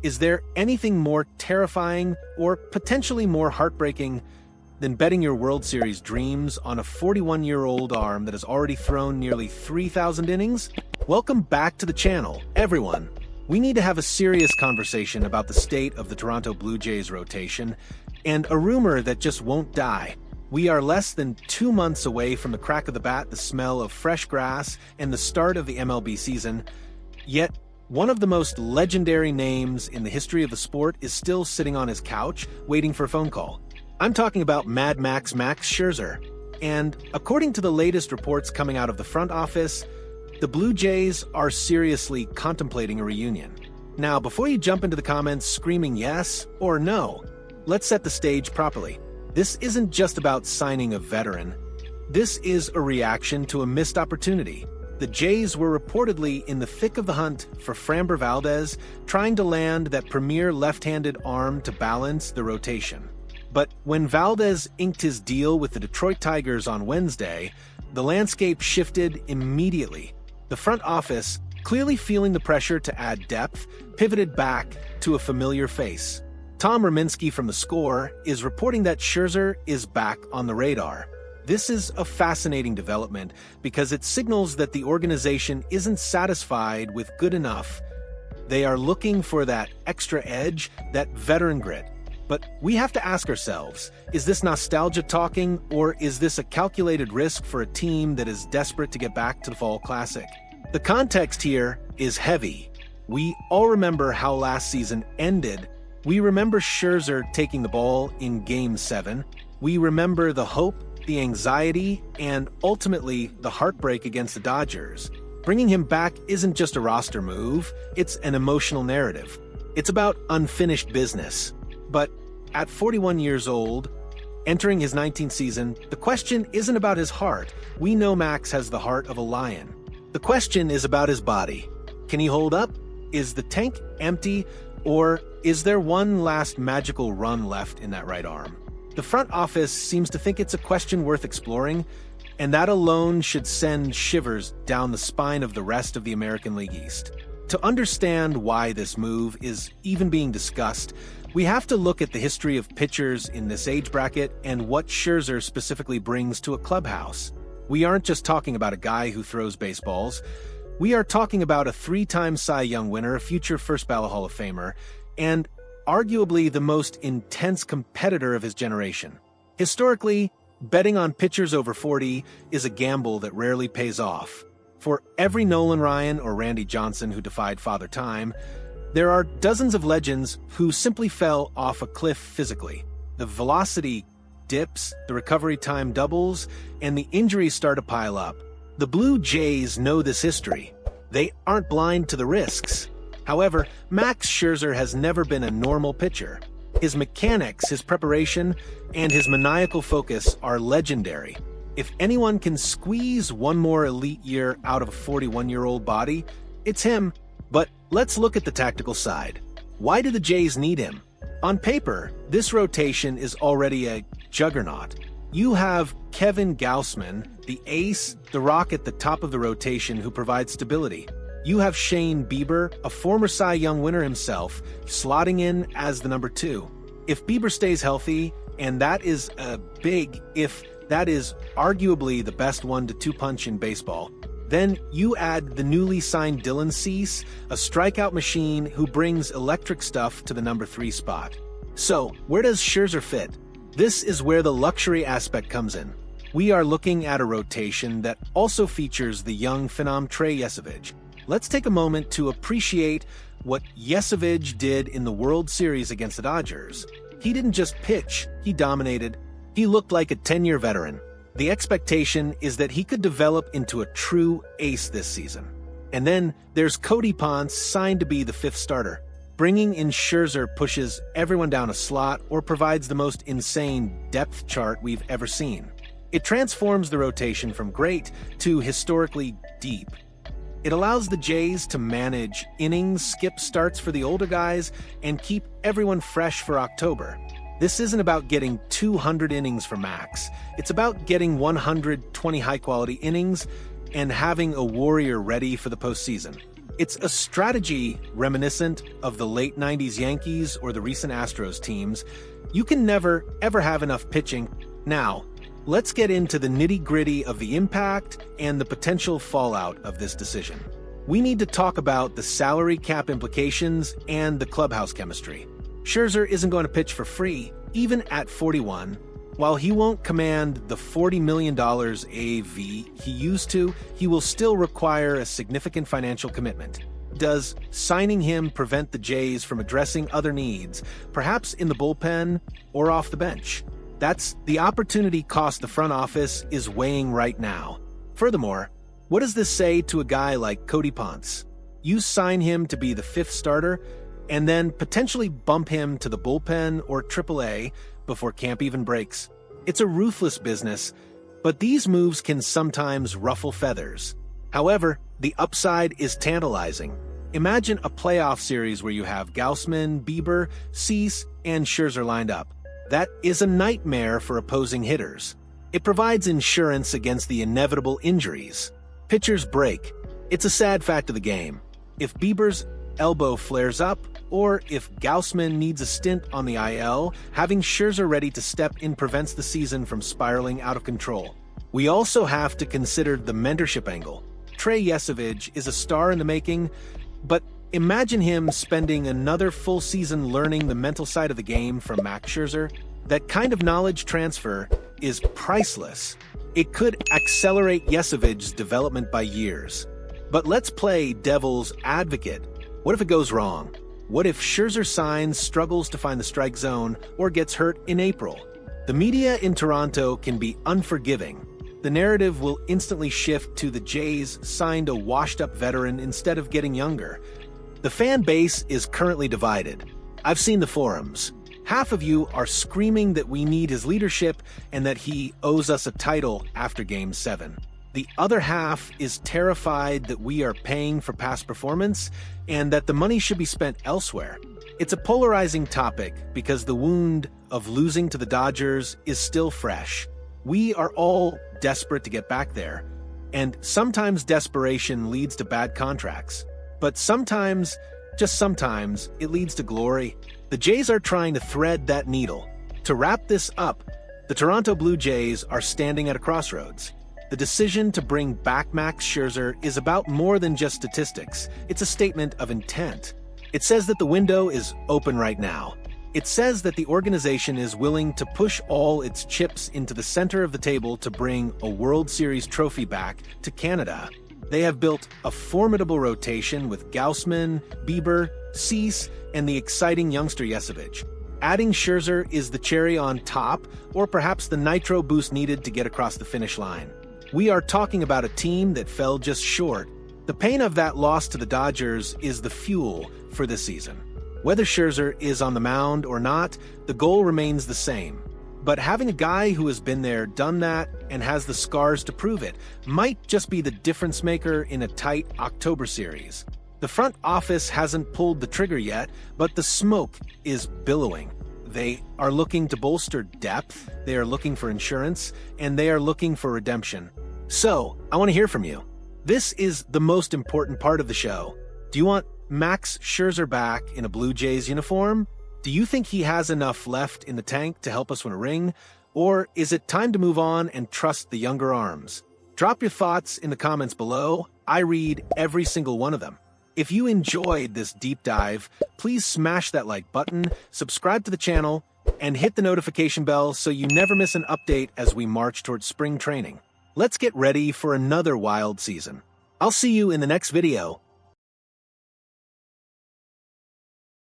Is there anything more terrifying or potentially more heartbreaking than betting your World Series dreams on a 41-year-old arm that has already thrown nearly 3,000 innings? Welcome back to the channel, everyone. We need to have a serious conversation about the state of the Toronto Blue Jays rotation and a rumor that just won't die. We are less than 2 months away from the crack of the bat, the smell of fresh grass, and the start of the MLB season, yet one of the most legendary names in the history of the sport is still sitting on his couch, waiting for a phone call. I'm talking about Mad Max Scherzer. And according to the latest reports coming out of the front office, the Blue Jays are seriously contemplating a reunion. Now, before you jump into the comments screaming yes or no, let's set the stage properly. This isn't just about signing a veteran. This is a reaction to a missed opportunity. The Jays were reportedly in the thick of the hunt for Framber Valdez, trying to land that premier left-handed arm to balance the rotation. But when Valdez inked his deal with the Detroit Tigers on Wednesday, the landscape shifted immediately. The front office, clearly feeling the pressure to add depth, pivoted back to a familiar face. Tom Rominski from The Score is reporting that Scherzer is back on the radar. This is a fascinating development because it signals that the organization isn't satisfied with good enough. They are looking for that extra edge, that veteran grit. But we have to ask ourselves, is this nostalgia talking, or is this a calculated risk for a team that is desperate to get back to the Fall Classic? The context here is heavy. We all remember how last season ended. We remember Scherzer taking the ball in Game 7. We remember the hope, the anxiety, and ultimately the heartbreak against the Dodgers. Bringing him back isn't just a roster move, it's an emotional narrative. It's about unfinished business. But at 41 years old, entering his 19th season, the question isn't about his heart. We know Max has the heart of a lion. The question is about his body. Can he hold up? Is the tank empty? Or is there one last magical run left in that right arm? The front office seems to think it's a question worth exploring, and that alone should send shivers down the spine of the rest of the American League East. To understand why this move is even being discussed, we have to look at the history of pitchers in this age bracket and what Scherzer specifically brings to a clubhouse. We aren't just talking about a guy who throws baseballs. We are talking about a 3-time Cy Young winner, a future first-ballot Hall of Famer, and arguably the most intense competitor of his generation. Historically, betting on pitchers over 40 is a gamble that rarely pays off. For every Nolan Ryan or Randy Johnson who defied Father Time, there are dozens of legends who simply fell off a cliff physically. The velocity dips, the recovery time doubles, and the injuries start to pile up. The Blue Jays know this history. They aren't blind to the risks. However, Max Scherzer has never been a normal pitcher. His mechanics, his preparation, and his maniacal focus are legendary. If anyone can squeeze one more elite year out of a 41-year-old body, it's him. But let's look at the tactical side. Why do the Jays need him? On paper, this rotation is already a juggernaut. You have Kevin Gausman, the ace, the rock at the top of the rotation who provides stability. You have Shane Bieber, a former Cy Young winner himself, slotting in as the number 2. If Bieber stays healthy, and that is a big if, that is arguably the best 1-2 punch in baseball, then you add the newly signed Dylan Cease, a strikeout machine who brings electric stuff to the number 3 spot. So, where does Scherzer fit? This is where the luxury aspect comes in. We are looking at a rotation that also features the young phenom Trey Yesavage. Let's take a moment to appreciate what Yesavage did in the World Series against the Dodgers. He didn't just pitch, he dominated. He looked like a 10-year veteran. The expectation is that he could develop into a true ace this season. And then there's Cody Ponce, signed to be the 5th starter. Bringing in Scherzer pushes everyone down a slot or provides the most insane depth chart we've ever seen. It transforms the rotation from great to historically deep. It allows the Jays to manage innings, skip starts for the older guys, and keep everyone fresh for October. This isn't about getting 200 innings for Max. It's about getting 120 high-quality innings and having a warrior ready for the postseason. It's a strategy reminiscent of the late 90s Yankees or the recent Astros teams. You can never, ever have enough pitching. Now, let's get into the nitty-gritty of the impact and the potential fallout of this decision. We need to talk about the salary cap implications and the clubhouse chemistry. Scherzer isn't going to pitch for free, even at 41. While he won't command the $40 million AAV he used to, he will still require a significant financial commitment. Does signing him prevent the Jays from addressing other needs, perhaps in the bullpen or off the bench? That's the opportunity cost the front office is weighing right now. Furthermore, what does this say to a guy like Cody Ponce? You sign him to be the fifth starter, and then potentially bump him to the bullpen or AAA before camp even breaks. It's a ruthless business, but these moves can sometimes ruffle feathers. However, the upside is tantalizing. Imagine a playoff series where you have Gausman, Bieber, JAYS, and Scherzer lined up. That is a nightmare for opposing hitters. It provides insurance against the inevitable injuries. Pitchers break. It's a sad fact of the game. If Bieber's elbow flares up, or if Gausman needs a stint on the IL, having Scherzer ready to step in prevents the season from spiraling out of control. We also have to consider the mentorship angle. Trey Yesovich is a star in the making, but imagine him spending another full season learning the mental side of the game from Max Scherzer. That kind of knowledge transfer is priceless. It could accelerate Yesovich's development by years. But let's play devil's advocate. What if it goes wrong? What if Scherzer signs, struggles to find the strike zone, or gets hurt in April? The media in Toronto can be unforgiving. The narrative will instantly shift to the Jays signed a washed-up veteran instead of getting younger. The fan base is currently divided. I've seen the forums. Half of you are screaming that we need his leadership and that he owes us a title after Game 7. The other half is terrified that we are paying for past performance and that the money should be spent elsewhere. It's a polarizing topic because the wound of losing to the Dodgers is still fresh. We are all desperate to get back there, and sometimes desperation leads to bad contracts. But sometimes, just sometimes, it leads to glory. The Jays are trying to thread that needle. To wrap this up, the Toronto Blue Jays are standing at a crossroads. The decision to bring back Max Scherzer is about more than just statistics. It's a statement of intent. It says that the window is open right now. It says that the organization is willing to push all its chips into the center of the table to bring a World Series trophy back to Canada. They have built a formidable rotation with Gausman, Bieber, JAYS, and the exciting youngster Yesovich. Adding Scherzer is the cherry on top, or perhaps the nitro boost needed to get across the finish line. We are talking about a team that fell just short. The pain of that loss to the Dodgers is the fuel for this season. Whether Scherzer is on the mound or not, the goal remains the same. But having a guy who has been there, done that, and has the scars to prove it might just be the difference maker in a tight October series. The front office hasn't pulled the trigger yet, but the smoke is billowing. They are looking to bolster depth, they are looking for insurance, and they are looking for redemption. So, I want to hear from you. This is the most important part of the show. Do you want Max Scherzer back in a Blue Jays uniform? Do you think he has enough left in the tank to help us win a ring? Or is it time to move on and trust the younger arms? Drop your thoughts in the comments below. I read every single one of them. If you enjoyed this deep dive, please smash that like button, subscribe to the channel, and hit the notification bell so you never miss an update as we march towards spring training. Let's get ready for another wild season. I'll see you in the next video.